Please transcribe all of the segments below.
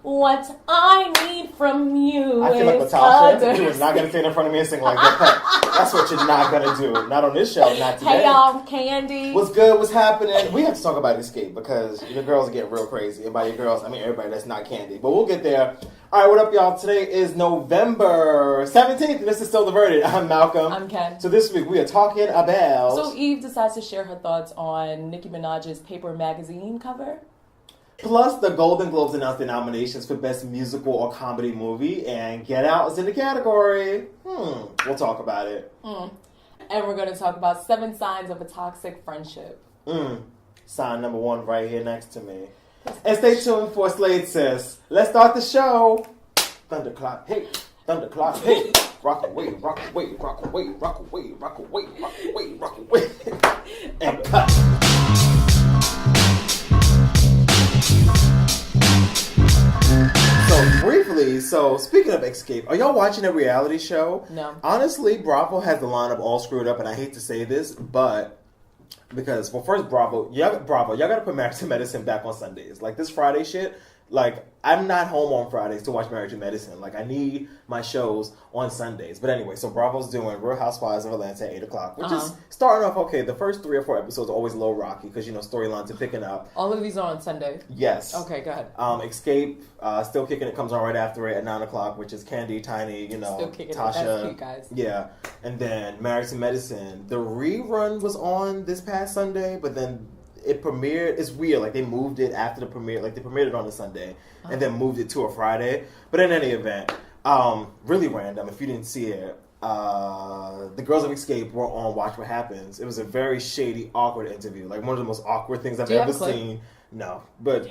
What I need from you. I feel like Latasha. You was not going to stand in front of me and sing like that. That's what you're not going to do. Not on this show, not today. Hey, y'all, Kandi. What's good? What's happening? We have to talk about Xscape because the girls get real crazy. And by your girls, I mean everybody that's not Kandi. But we'll get there. All right, what up, y'all? Today is November 17th, and this is still Diverted. I'm Malcolm. I'm Ken. So this week we are talking about... So Eve decides to share her thoughts on Nicki Minaj's Paper magazine cover. Plus, the Golden Globes announced their nominations for Best Musical or Comedy Movie, and Get Out is in the category. We'll talk about it. And we're going to talk about 7 signs of a toxic friendship. Sign number 1 right here next to me. And stay tuned for Slade Sis. Let's start the show. Thunderclock, hey. Thunderclock, hey. Rock away, rock away, rock away, rock away, rock away, rock away, rock away. And cut. So briefly, speaking of Xscape, are y'all watching a reality show? No. Honestly, Bravo has the lineup all screwed up, and I hate to say this, but because first y'all gotta put Married to Medicine back on Sundays. Like this Friday shit. Like, I'm not home on Fridays to watch Married to Medicine. Like, I need my shows on Sundays. But anyway, so Bravo's doing Real Housewives of Atlanta at 8 o'clock, which is starting off okay. The first 3 or 4 episodes are always a little rocky because, storylines are picking up. All of these are on Sunday? Yes. Okay, go ahead. Xscape, Still Kicking It comes on right after it at 9 o'clock, which is Kandi, Tiny, Still Kicking Tasha. It. That's cute, guys. Yeah. And then Married to Medicine. The rerun was on this past Sunday, but then it premiered. It's weird. Like, they moved it after the premiere. Like, they premiered it on a Sunday and then moved it to a Friday. But in any event, really random. If you didn't see it, the girls of Xscape were on Watch What Happens. It was a very shady, awkward interview. Like, one of the most awkward things I've ever seen. No. But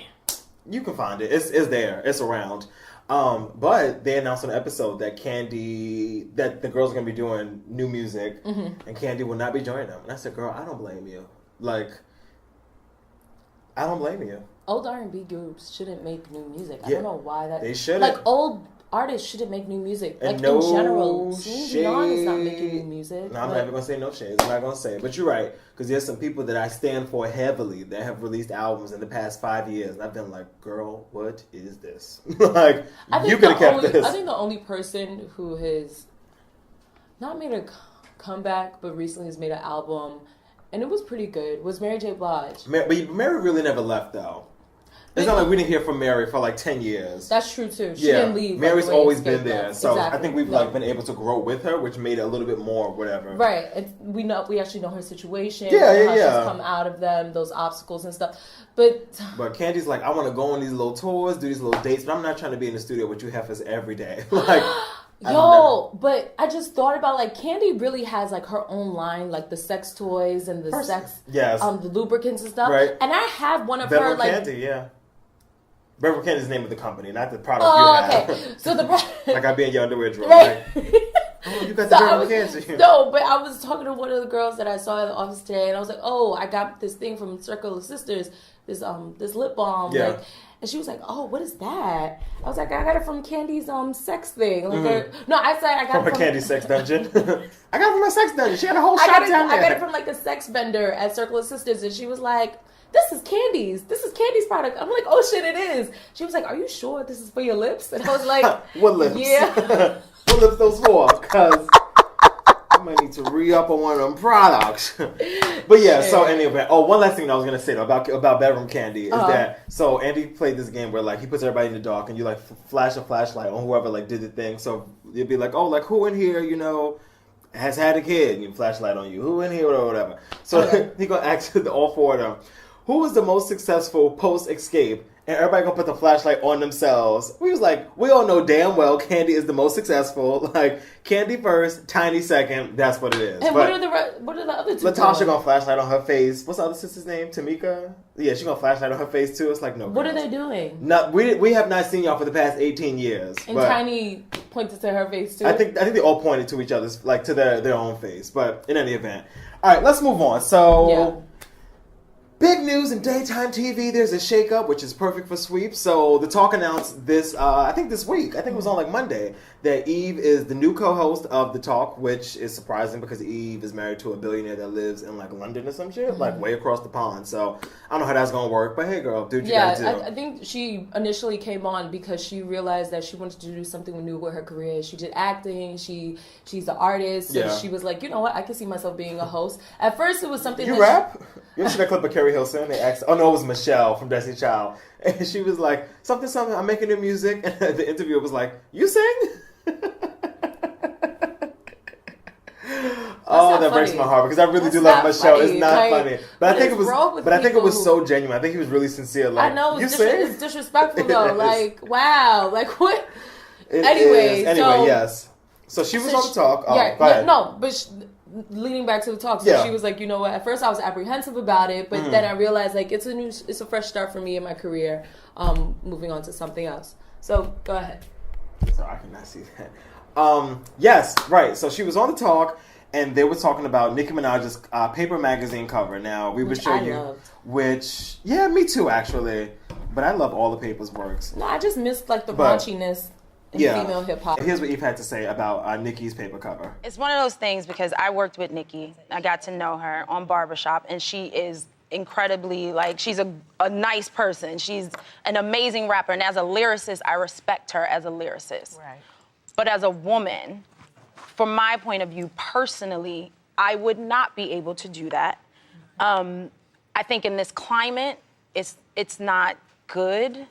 you can find it. It's there. It's around. But they announced on an episode that that the girls are going to be doing new music and Kandi will not be joining them. And I said, girl, I don't blame you. Like, I don't blame you. Old R&B groups shouldn't make new music. I don't know why that... They shouldn't. Like, old artists shouldn't make new music. And like, no in general. Celine Dion is not shade. making new music. No, I'm not even going to say no shades. I'm not going to say it. But you're right. Because there's some people that I stand for heavily that have released albums in the past 5 years. And I've been like, girl, what is this? Like, you could have kept this. I think the only person who has not made a comeback, but recently has made an album... And it was pretty good. Was Mary J. Blige. But Mary really never left, though. It's not like we didn't hear from Mary for like 10 years. That's true, too. She didn't leave. Mary's always been there. So exactly. I think we've been able to grow with her, which made it a little bit more whatever. Right. And we actually know her situation. Yeah. She's come out of them, those obstacles and stuff. But Kandi's like, I want to go on these little tours, do these little dates, but I'm not trying to be in the studio with you heifers every day. Like... but I just thought about, like, Kandi really has, like, her own line, like, the sex toys and the the lubricants and stuff. Right. And I have one of Beverly her, like... Kandi, yeah. Beverly Kandi is the name of the company, not the product you have. Okay. So like I be in your underwear drawer, right? Oh, you got the Beverly Kandi. No, but I was talking to one of the girls that I saw in the office today, and I was like, oh, I got this thing from Circle of Sisters, this lip balm. Yeah. Like, and she was like, oh, what is that? I was like, I got it from Kandi's sex thing. Like I said I got it from Kandi's sex dungeon. I got it from my sex dungeon. She had a whole shop down there. I got it from like a sex vendor at Circle of Sisters, and she was like, this is Kandi's. This is Kandi's product. I'm like, oh shit, it is. She was like, are you sure this is for your lips? And I was like, what lips? Yeah. What lips those for? Because I might need to re-up on one of them products. But yeah, so anyway. Oh, one last thing I was going to say though, about bedroom Kandi is that, so Andy played this game where like he puts everybody in the dark and you like flash a flashlight on whoever like did the thing. So you'd be like, oh, like who in here, has had a kid, and you flashlight on you. Who in here or whatever. So he going to ask all 4 of them. Who was the most successful post-Xscape? And everybody gonna put the flashlight on themselves. We was like, we all know damn well Kandi is the most successful. Like, Kandi first, Tiny second. That's what it is. And but what are the other 2? Latasha gonna flashlight on her face. What's the other sister's name? Tamika? Yeah, she gonna flashlight on her face too. It's like, no. What are they doing? We have not seen y'all for the past 18 years. And Tiny pointed to her face too. I think they all pointed to each other's, like to their own face. But in any event, all right, let's move on. So. Yeah. Big news in daytime TV. There's a shakeup, which is perfect for sweeps. So The Talk announced this, I think this week. I think it was on like Monday, that Eve is the new co-host of The Talk, which is surprising because Eve is married to a billionaire that lives in like London or some shit, like way across the pond. So I don't know how that's gonna work, but hey, girl, do what you gotta do. I think she initially came on because she realized that she wanted to do something new with her career. She did acting. She's an artist. So she was like, you know what? I can see myself being a host. At first, it was something. You rap? You ever seen that clip of Carrie Hilson? They asked, oh no, it was Michelle from Destiny Child, and she was like, something. I'm making new music, and the interviewer was like, you sing? Oh, that breaks my heart because I really do love Michelle. Funny. It's not like, funny, but I think it was. But I think it was so genuine. I think he was really sincere. Like, I know you sing? It's disrespectful though. Like, wow, like what? Anyway, yes. So she was on The Talk. Oh, go ahead. No, but leading back to The Talk, so she was like, you know what? At first, I was apprehensive about it, but then I realized like it's a fresh start for me in my career. Moving on to something else. So go ahead. So I cannot see that. Yes, right. So she was on The Talk, and they were talking about Nicki Minaj's Paper magazine cover. Now we would show loved. Which me too, actually. But I love all the Paper's works. No, I just missed like the raunchiness. Female hip hop. Here's what Eve had to say about Nicki's Paper cover. It's one of those things because I worked with Nicki. I got to know her on Barbershop, and she is incredibly, like, she's a nice person. She's an amazing rapper, and as a lyricist, I respect her as a lyricist. Right. But as a woman, from my point of view, personally, I would not be able to do that. I think in this climate, it's not good.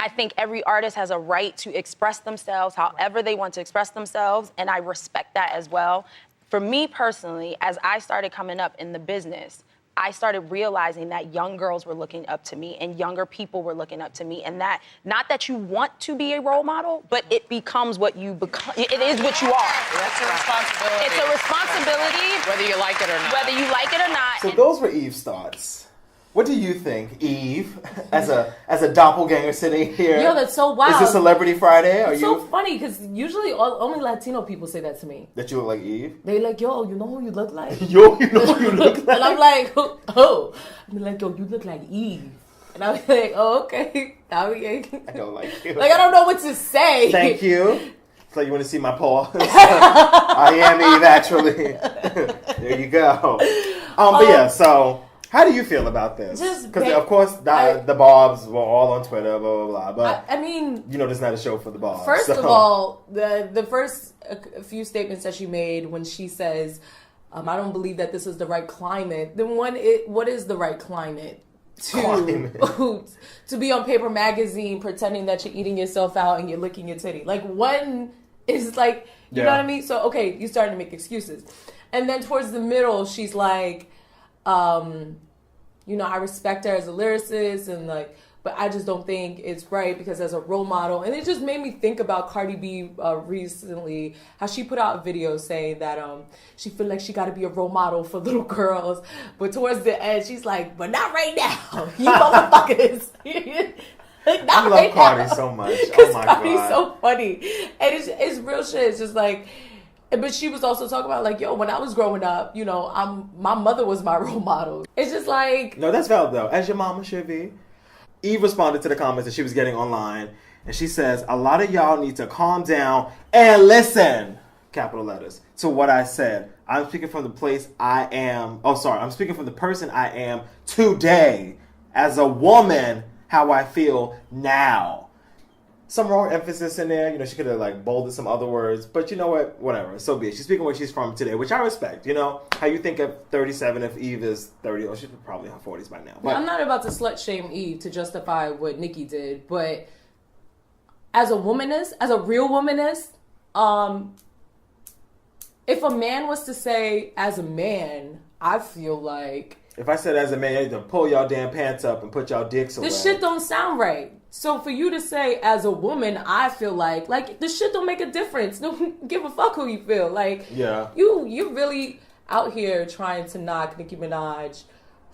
I think every artist has a right to express themselves however they want to express themselves, and I respect that as well. For me personally, as I started coming up in the business, I started realizing that young girls were looking up to me and younger people were looking up to me, and that, not that you want to be a role model, but it becomes what you become. It is what you are. That's a responsibility. It's a responsibility. Whether you like it or not. Whether you like it or not. So those were Eve's thoughts. What do you think, Eve, as a doppelganger sitting here? Yo, that's so wild. Is this Celebrity Friday? It's so funny because usually only Latino people say that to me. That you look like Eve? They like, yo, you know who you look like? Yo, you know who you look like? And I'm like, oh. I'm like, yo, you look like Eve. And I'm like, oh, okay. I don't like you. Like, I don't know what to say. Thank you. So you want to see my paws? I am Eve, actually. There you go. But yeah, so... How do you feel about this? Because, of course, the Bobs were all on Twitter, blah, blah, blah. But, I mean... You know, this is not a show for the Bobs. First of all, the first few statements that she made when she says, I don't believe that this is the right climate. Then what is the right climate? To be on Paper Magazine pretending that you're eating yourself out and you're licking your titty. Like, one is like, you know what I mean? So, okay, you starting to make excuses. And then towards the middle, she's like... you know, I respect her as a lyricist and like, but I just don't think it's right because as a role model, and it just made me think about Cardi B recently, how she put out a video saying that she feel like she got to be a role model for little girls, but towards the end she's like, but not right now, you motherfuckers. I love Cardi so much. Oh my Cardi's God. so funny, and it's real shit. It's just like. But she was also talking about, like, yo, when I was growing up, you know, my mother was my role model. It's just like... No, that's valid, though. As your mama should be. Eve responded to the comments that she was getting online, and she says, a lot of y'all need to calm down and listen, capital letters, to what I said. I'm speaking from the place I am... I'm speaking from the person I am today. As a woman, how I feel now. Some wrong emphasis in there. You know, she could have, like, bolded some other words. But you know what? Whatever. So be it. She's speaking where she's from today, which I respect. You know, how you think of 37 if Eve is 30. Or she's probably in her 40s by now. But I'm not about to slut-shame Eve to justify what Nicki did. But as a womanist, as a real womanist, if a man was to say, as a man, I feel like... If I said as a man, you need to pull y'all damn pants up and put y'all dicks away. This shit don't sound right. So for you to say, as a woman, I feel like this shit don't make a difference. Don't give a fuck who you feel. Like, you really out here trying to knock Nicki Minaj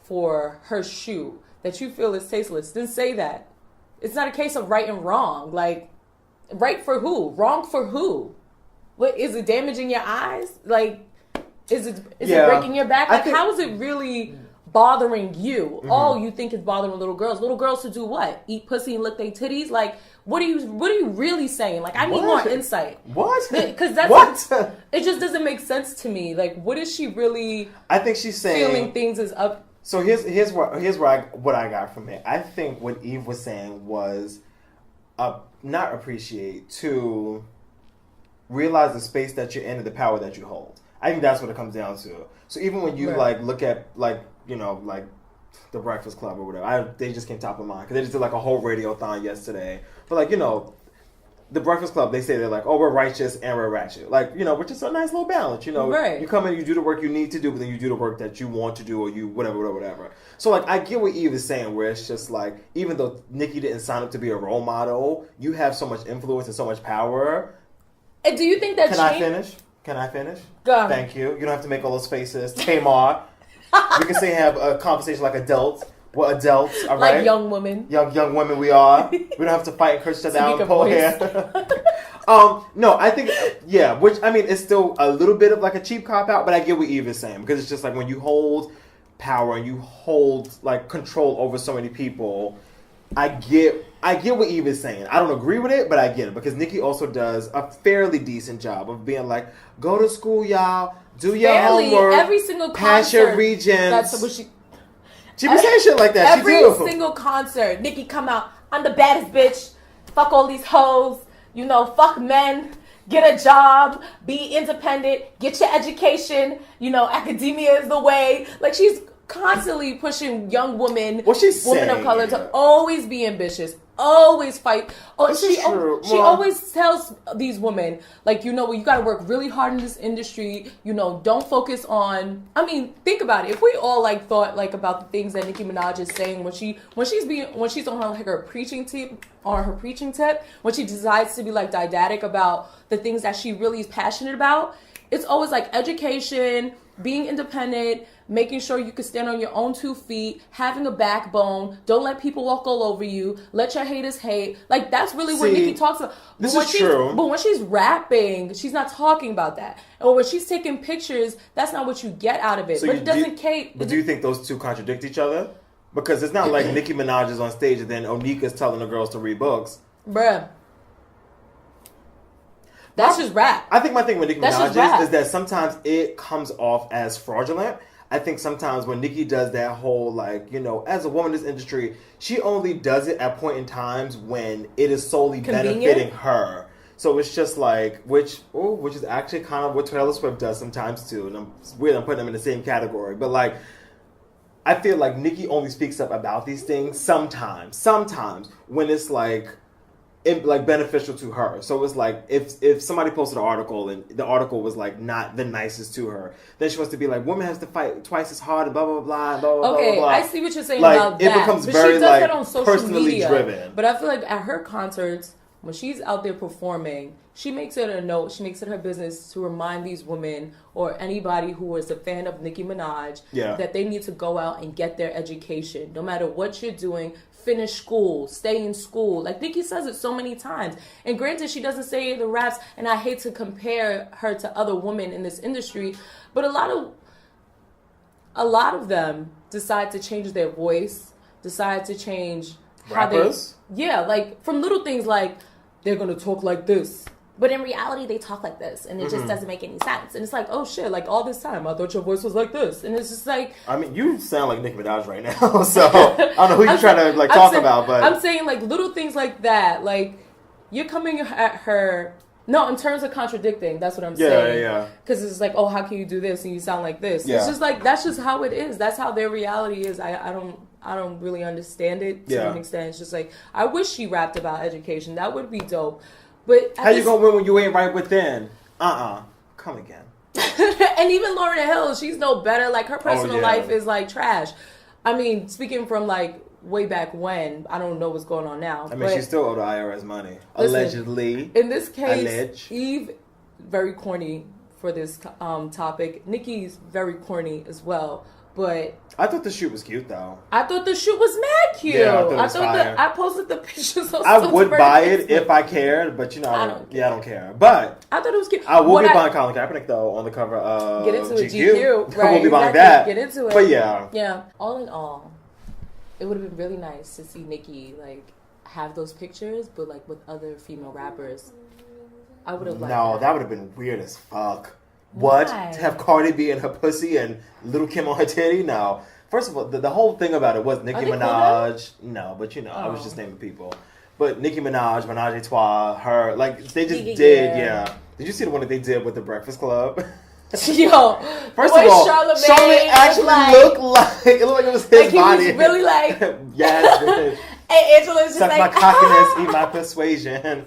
for her shoe that you feel is tasteless. Then say that. It's not a case of right and wrong. Like, right for who? Wrong for who? What, is it damaging your eyes? Like, is it breaking your back? Like, how is it really bothering you. All you think is bothering little girls. Little girls to do what? Eat pussy and lick their titties? Like, what are you really saying? Like, I need more insight. What? Because that's what? It just doesn't make sense to me. Like, what is she really? I think she's saying feeling things is up. So here's what I got from it. I think what Eve was saying was, not appreciate, to realize the space that you're in and the power that you hold. I think that's what it comes down to. So even when you like look at like the Breakfast Club or whatever, they just came top of mind because they just did like a whole radiothon yesterday. But like the Breakfast Club, they say they're like, oh, we're righteous and we're ratchet. Like, which is a nice little balance, Right. You come in, you do the work you need to do, but then you do the work that you want to do or you whatever. So, like, I get what Eve is saying, where it's just like, even though Nicki didn't sign up to be a role model, you have so much influence and so much power. And do you think that Can I finish? Go ahead. Thank you. You don't have to make all those faces. Tamar. We can have a conversation like adults. We're adults, all right? Like young women. Young women we are. We don't have to fight and curse each other out and pull hair. No, I think, which, I mean, it's still a little bit of like a cheap cop-out, but I get what Eve is saying, because it's just like when you hold power and you hold like control over so many people, I get what Eve is saying. I don't agree with it, but I get it, because Nicki also does a fairly decent job of being like, go to school, y'all, do your homework, every single concert, pass your regions. That's what she be saying shit like that. Every single concert, Nicki come out, I'm the baddest bitch, fuck all these hoes, fuck men, get a job, be independent, get your education, academia is the way. Like, she's constantly pushing young women, women of color, to always be ambitious, always fight. She always tells these women, like, you got to work really hard in this industry. Don't focus on. I mean, think about it. If we all like thought like about the things that Nicki Minaj is saying when she's on her preaching tip, when she decides to be like didactic about the things that she really is passionate about, it's always like education, being independent, making sure you can stand on your own 2 feet, having a backbone, don't let people walk all over you, let your haters hate. Like, that's really what Nicki talks about. This is true. But when she's rapping, she's not talking about that. Or when she's taking pictures, that's not what you get out of it. So but it doesn't Kate. But do you think those two contradict each other? Because it's not like Nicki Minaj is on stage and then Onika's telling the girls to read books. Bruh. That's just rap. I think my thing with Nicki Minaj is that sometimes it comes off as fraudulent. I think sometimes when Nicki does that whole, like, as a woman in this industry, she only does it at point in times when it is solely benefiting her. So it's just like, which is actually kind of what Taylor Swift does sometimes too. And it's weird I'm putting them in the same category. But like, I feel like Nicki only speaks up about these things sometimes when it's like beneficial to her. So it's like if somebody posted an article and the article was like not the nicest to her, then she wants to be like, women have to fight twice as hard and blah blah blah blah blah. Okay, blah, blah. I see what you're saying like, about it that. becomes but very she does like that on social personally media. driven. But I feel like at her concerts, when she's out there performing, she makes it a note. She makes it her business to remind these women or anybody who is a fan of Nicki Minaj that they need to go out and get their education. No matter what you're doing, finish school, stay in school. Like, Nicki says it so many times. And granted, she doesn't say it in the raps, and I hate to compare her to other women in this industry, but a lot of them decide to change their voice, decide to change rappers? Like from little things like they're gonna talk like this. But in reality, they talk like this, and it just doesn't make any sense. And it's like, oh shit, like all this time, I thought your voice was like this. And it's just like... I mean, you sound like Nicki Minaj right now, so I don't know who you're trying to talk about, but... I'm saying like little things like that, like you're coming at her... No, in terms of contradicting, that's what I'm saying. Yeah. Because it's like, oh, how can you do this and you sound like this? Yeah. It's just like, that's just how it is. That's how their reality is. I don't really understand it to an extent. It's just like, I wish she rapped about education. That would be dope. But how you gonna win when you ain't right within? Come again. And even Lauryn Hill, she's no better. Like, her personal life is like trash. I mean, speaking from like way back when, I don't know what's going on now. I mean, she still owed the IRS money. Listen, allegedly. In this case, Eve, very corny for this topic. Nicki's very corny as well. But I thought the shoot was cute though. I thought the shoot was mad cute. Yeah, I thought it was fire. I posted the pictures. I would buy it if I cared, but I don't care. But I thought it was cute. I will be buying Colin Kaepernick though on the cover of Get into it, GQ. Right, I will be buying that. Get into it. But yeah. Yeah. All in all, it would have been really nice to see Nicki like have those pictures, but like with other female rappers. I would have liked that would have been weird as fuck. What? Why? To have Cardi B in her pussy and Little Kim on her titty? No. First of all, the whole thing about it was Nicki Minaj. No, but I was just naming people. But Nicki Minaj, Menage a Trois, her, like, they just did, yeah. Did you see the one that they did with the Breakfast Club? Yo, first of all, Charlamagne actually looked like it was his like body. He was really like, yes, bitch. And Angela's just suck like, my cockiness, eat my persuasion.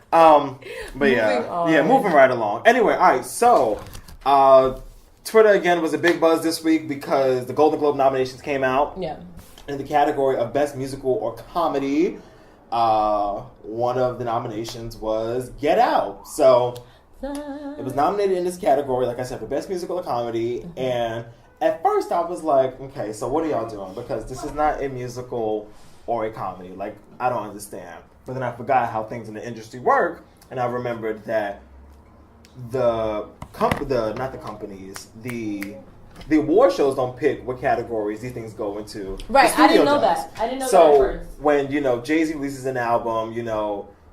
But moving right along. Anyway, all right, so Twitter again was a big buzz this week because the Golden Globe nominations came out. Yeah. In the category of Best Musical or Comedy, one of the nominations was Get Out. So it was nominated in this category, like I said, for Best Musical or Comedy. Mm-hmm. And at first I was like, okay, so what are y'all doing? Because this is not a musical or a comedy. Like, I don't understand. But then I forgot how things in the industry work, and I remembered that the award shows don't pick what categories these things go into. Right, I didn't know that. I didn't know that at first. So when Jay-Z releases an album,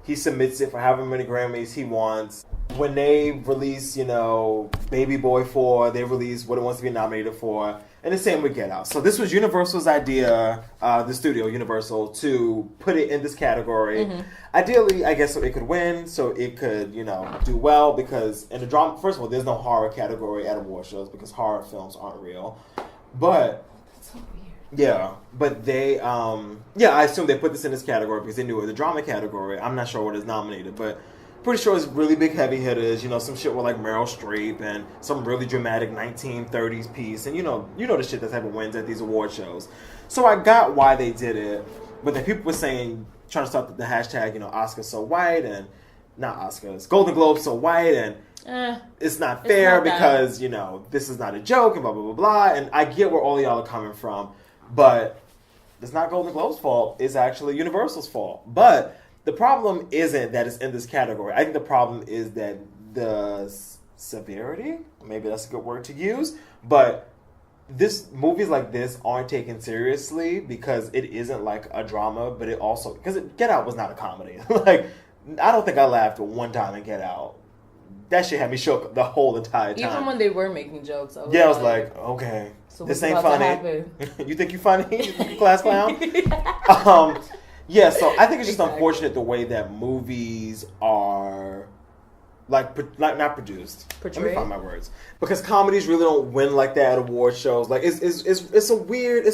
he submits it for however many Grammys he wants. When they release, Baby Boy 4, they release what it wants to be nominated for. And the same with Get Out. So this was Universal's idea, the studio, Universal, to put it in this category. Mm-hmm. Ideally, I guess, so it could win, so it could, do well, because in the drama, first of all, there's no horror category at award shows because horror films aren't real. But that's so weird. Yeah, but they, I assume they put this in this category because they knew it was the drama category. I'm not sure what is nominated, but pretty sure it's really big heavy hitters. Some shit with like Meryl Streep and some really dramatic 1930s piece, and the shit that type of wins at these award shows. So I got why they did it, but then people were saying, trying to start the hashtag, Oscars so white, and not Oscars, Golden Globes so white, and it's not fair because this is not a joke and blah blah blah blah. And I get where all y'all are coming from. But it's not Golden Globe's fault. It's actually Universal's fault. But the problem isn't that it's in this category. I think the problem is that the severity, maybe that's a good word to use, but movies like this aren't taken seriously because it isn't like a drama, but it also, because Get Out was not a comedy. Like, I don't think I laughed one time in Get Out. That shit had me shook the whole entire time. Even when they were making jokes. I was like, okay. So this ain't funny. You think you funny? You think you class clown? So I think it's just unfortunate the way that movies are not produced. Portrayed? Let me find my words. Because comedies really don't win like that at award shows. Like it's a weird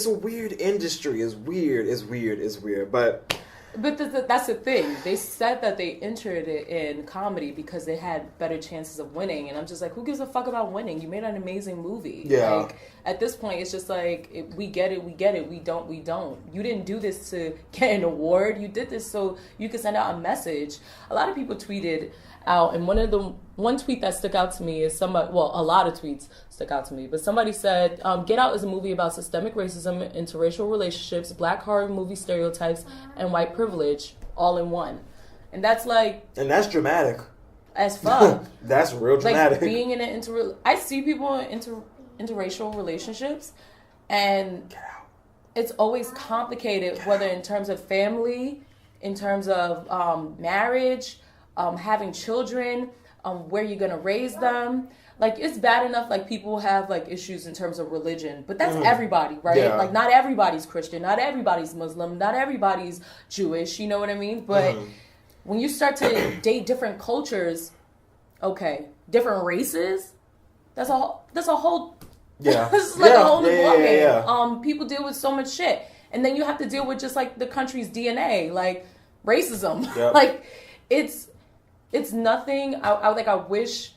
industry. It's weird. But that's the thing. They said that they entered it in comedy because they had better chances of winning. And I'm just like, who gives a fuck about winning? You made an amazing movie. Yeah. Like, at this point, it's just like, we get it. We don't. You didn't do this to get an award. You did this so you could send out a message. A lot of people tweeted out, and one tweet that stuck out to me is a lot of tweets stuck out to me, but somebody said, Get Out is a movie about systemic racism, interracial relationships, black horror movie stereotypes, and white privilege all in one. And that's like... And that's dramatic. As fuck. That's real dramatic. Like, being in an I see people in interracial relationships, and it's always complicated, whether in terms of family, in terms of marriage, having children, where you're gonna raise them. Like, it's bad enough, like, people have, like, issues in terms of religion, but that's everybody, right? Yeah. Like, not everybody's Christian, not everybody's Muslim, not everybody's Jewish, you know what I mean? But when you start to date different cultures, different races, that's a whole this is like a whole new ballgame. People deal with so much shit, and then you have to deal with just like the country's DNA, like racism. Yep. Like, it's nothing. I wish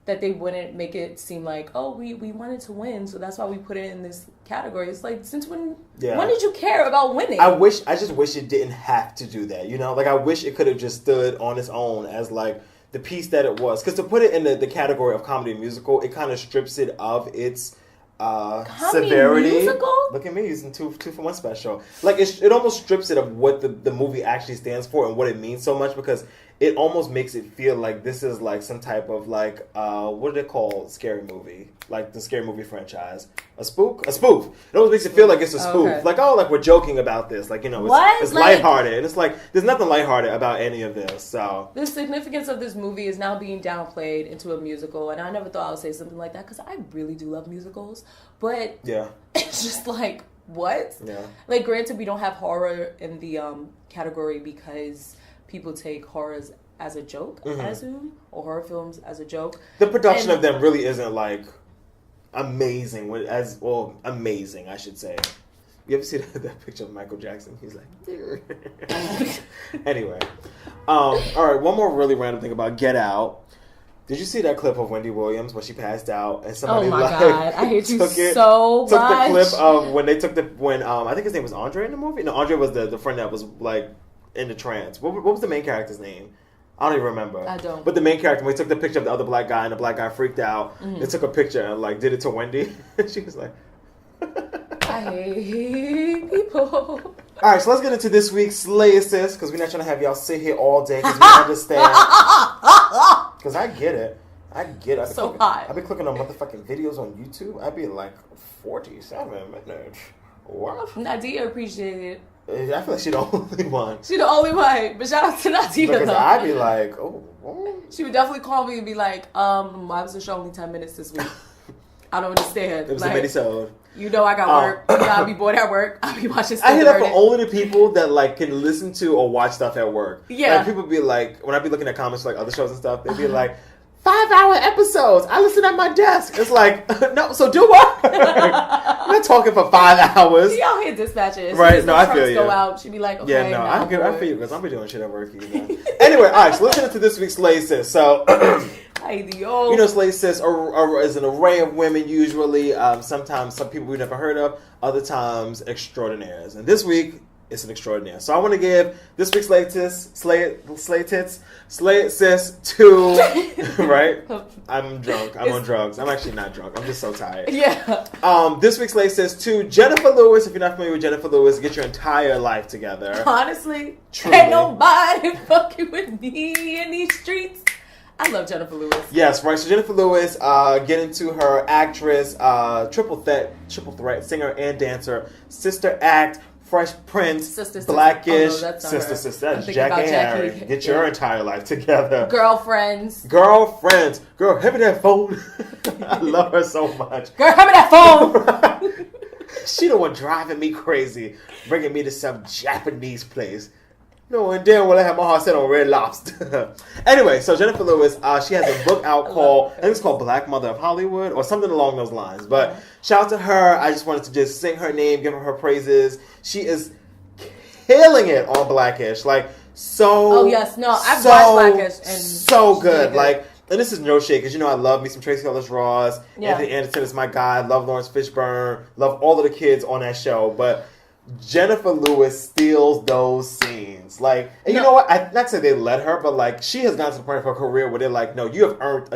that they wouldn't make it seem like, we wanted to win, so that's why we put it in this category. It's like, since when did you care about winning? I just wish it didn't have to do that, Like, I wish it could have just stood on its own as, like, the piece that it was. Because to put it in the category of comedy and musical, it kind of strips it of its severity. Musical? Look at me using two for one special. Like it almost strips it of what the movie actually stands for and what it means so much, because it almost makes it feel like this is like some type of like what do they call scary movie? Like the scary movie franchise. A spook? A spoof. It almost makes it feel like it's a spoof. Okay. Like, oh, like we're joking about this. Like, you know, it's lighthearted. And it's like, there's nothing lighthearted about any of this. So the significance of this movie is now being downplayed into a musical, and I never thought I would say something like that because I really do love musicals. But yeah, it's just like, what? Yeah. Like, granted, we don't have horror in the category because people take horrors as a joke, I assume, or horror films as a joke. The production of them really isn't like amazing. Amazing, I should say. You ever see that picture of Michael Jackson? He's like, anyway. All right, one more really random thing about Get Out. Did you see that clip of Wendy Williams when she passed out and somebody God, I hate you so much. Took the clip of when they took I think his name was Andre in the movie. No, Andre was the friend that was like in the trance. What was the main character's name? I don't even remember. I don't. But the main character, when we took the picture of the other black guy and the black guy freaked out, they took a picture and like did it to Wendy. She was like, I hate people. All right, so let's get into this week's Slay Assist, because we're not trying to have y'all sit here all day because we understand. Because I get it. I've been clicking on motherfucking videos on YouTube. I'd be like 47 minutes. What? Nadia appreciated it. I feel like she's the only one. She's the only one. But shout out to Nadia. Because though. I'd be like, oh, what? She would definitely call me and be like, why was the show only 10 minutes this week? I don't understand. It was like, a mini-sode. You know I got work. You know I'll be bored at work. I'll be watching stuff. I hear that for only the people that like can listen to or watch stuff at work. Yeah. Like people be like, when I be looking at comments for, like other shows and stuff, they be like, 5-hour episodes. I listen at my desk. It's like, no, so do what? I'm not talking for 5 hours. She out here dispatching. Right, no, I feel you. Go out, she'd be like, okay, yeah, no, I feel you because I'm be doing shit at work either. Anyway, all right, so let's get into this week's Slay Sis. So, you know, Slay Sis is an array of women usually. Sometimes some people we've never heard of, other times extraordinaires. And this week, it's an extraordinaire. So I want to give this week's Slay Sis to, right? I'm drunk. I'm on drugs. I'm actually not drunk. I'm just so tired. Yeah. This week's Slay Sis to Jennifer Lewis. If you're not familiar with Jennifer Lewis, get your entire life together. Honestly, truly. Ain't nobody fucking with me in these streets. I love Jennifer Lewis. Yes, right. So Jennifer Lewis, get into her actress, triple threat, singer and dancer, Sister Act, Fresh Prince, Sister, Blackish, oh, no, Sister. That's Jackie Harry. Get your entire life together. Girlfriends. Girl, hand me that phone. I love her so much. Girl, hand me that phone. She the one driving me crazy, bringing me to some Japanese place. No, and damn well I have my heart set on Red Lobster. Anyway, so Jennifer Lewis, she has a book out called, I think it's called Black Mother of Hollywood, or something along those lines. But shout out to her. I just wanted to just sing her name, give her praises. She is killing it on Blackish. Like, so... Oh, yes. No, I've watched Blackish. And so good. Like, and this is no shade, because, you know, I love me some Tracy Ellis Ross. Yeah. Anthony Anderson is my guy. I love Lawrence Fishburne. Love all of the kids on that show. But... Jennifer Lewis steals those scenes. Like, and you know what? Not to say they let her, but like, she has gotten to the point of her career where they're like, no, you have earned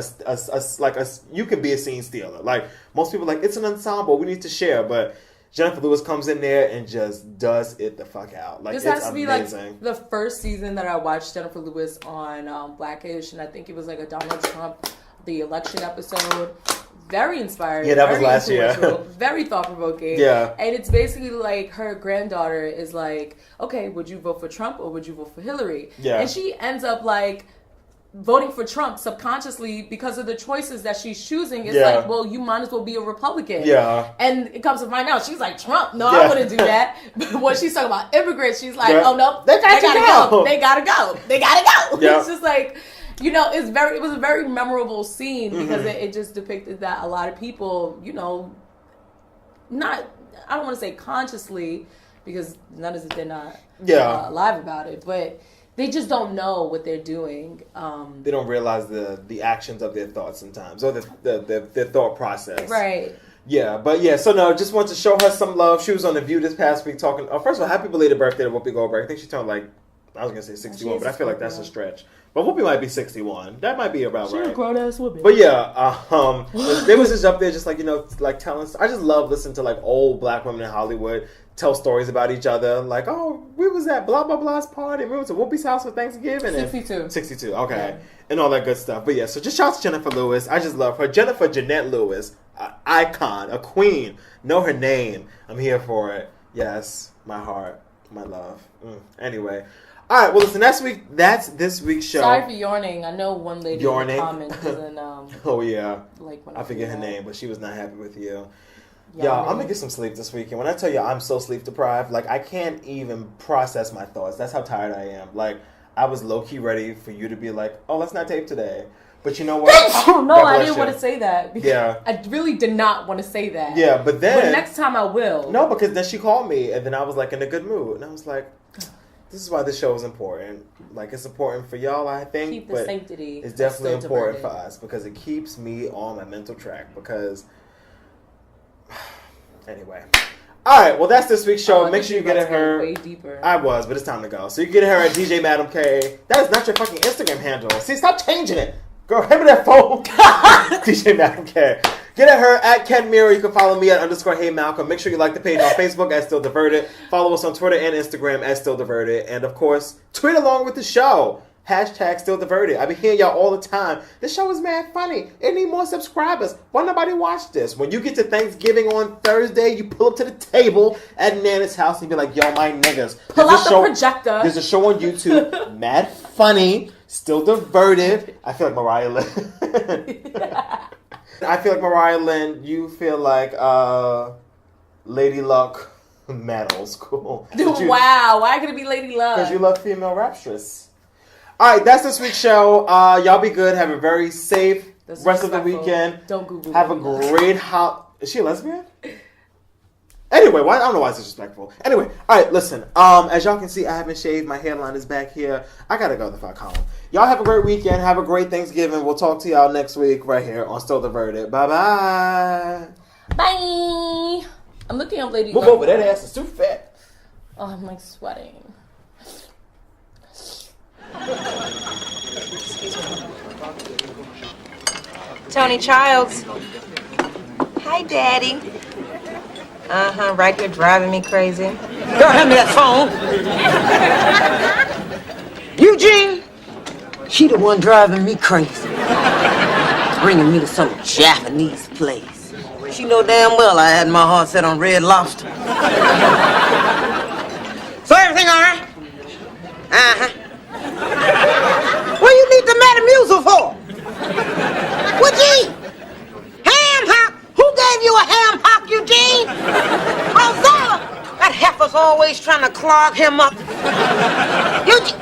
you can be a scene stealer. Like, most people are like, it's an ensemble, we need to share. But Jennifer Lewis comes in there and just does it the fuck out. Like, this it's has to amazing. Be like the first season that I watched Jennifer Lewis on Blackish, and I think it was like a Donald Trump, the election episode. Very inspiring. Yeah, that was last year. Very thought-provoking. Yeah. And it's basically like her granddaughter is like, okay, would you vote for Trump or would you vote for Hillary? Yeah. And she ends up like voting for Trump subconsciously because of the choices that she's choosing. It's like, well, you might as well be a Republican. Yeah. And it comes to find out, she's like, Trump, no, I wouldn't do that. But when she's talking about immigrants, she's like, oh, no, they gotta go. They gotta go. They gotta go. Yeah. It's just like... You know, it was a very memorable scene because it just depicted that a lot of people, you know, I don't want to say consciously, because none of they're not alive about it, but they just don't know what they're doing. They don't realize the actions of their thoughts sometimes, or their thought process. Right. Yeah, but yeah, so no, just wanted to show her some love. She was on The View this past week talking, first of all, happy belated birthday to Whoopi Goldberg. I think she turned like I was gonna say 61, but I feel like that's a stretch. But Whoopi might be 61. That might be about right. She's a grown ass woman. But yeah, they was just up there, just like like telling. I just love listening to like old black women in Hollywood tell stories about each other. Like, oh, we was at blah blah blah's party. We went to Whoopi's house for Thanksgiving. 62. 62. Okay, yeah. And all that good stuff. But yeah, so just shout out to Jennifer Lewis. I just love her. Jennifer Jeanette Lewis, an icon, a queen. Know her name. I'm here for it. Yes, my heart, my love. Anyway. All right, well, listen, that's this week's show. Sorry for yawning. I know one lady in the comments doesn't, oh, yeah. Like when I forget her name, but she was not happy with you. Yeah, y'all, I'm going to get some sleep this weekend. When I tell you I'm so sleep deprived, like, I can't even process my thoughts. That's how tired I am. Like, I was low-key ready for you to be like, oh, let's not tape today. But you know what? No, I didn't want to say that. Yeah. I really did not want to say that. Yeah, but then... But next time I will. No, because then she called me, and then I was, like, in a good mood. And I was like... This is why this show is important. Like, it's important for y'all, I think. Keep the sanctity. It's definitely important for us because it keeps me on my mental track. Because, anyway. All right, well, that's this week's show. Make sure you get at her. Way deeper. I was, but it's time to go. So you can get at her at DJ Madam K. That is not your fucking Instagram handle. See, stop changing it. Girl, hand me that phone. DJ Madam K. Get at her at Ken Mirror. You can follow me at _Hey Malcolm. Make sure you like the page on Facebook at Still Diverted. Follow us on Twitter and Instagram at Still Diverted. And of course, tweet along with the show. Hashtag Still Diverted. I be hearing y'all all the time. This show is mad funny. It need more subscribers. Why nobody watch this? When you get to Thanksgiving on Thursday, you pull up to the table at Nana's house and be like, yo, my niggas. Pull out the projector. There's a show on YouTube. Mad funny. Still Diverted. I feel like Mariah Lynn. I feel like Mariah Lynn. You feel like Lady Luck. Mad old school. Wow. Why could it be Lady Luck? Because you love female rapstress. All right, that's this week's show. Y'all be good. Have a very safe rest of the weekend. Don't Google. Have a great Is she a lesbian? Anyway, I don't know why it's disrespectful. Anyway, all right, listen. As y'all can see, I haven't shaved. My hairline is back here. I gotta go to the fuck home. Y'all have a great weekend. Have a great Thanksgiving. We'll talk to y'all next week right here on Still Diverted. Bye-bye. Bye. I'm looking up Lady Move Luck. over. That ass is too fat. Oh, I'm like sweating. Tony Childs. Hi, Daddy. Right here driving me crazy. Girl, hand me that phone. Eugene, she the one driving me crazy. Bringing me to some Japanese place. She know damn well I had my heart set on Red Lobster. So everything all right? What you need the Metamucil for? What you eat? Ham hock? Who gave you a ham hock, Eugene? Rosella! That heifer's always trying to clog him up. Eugene!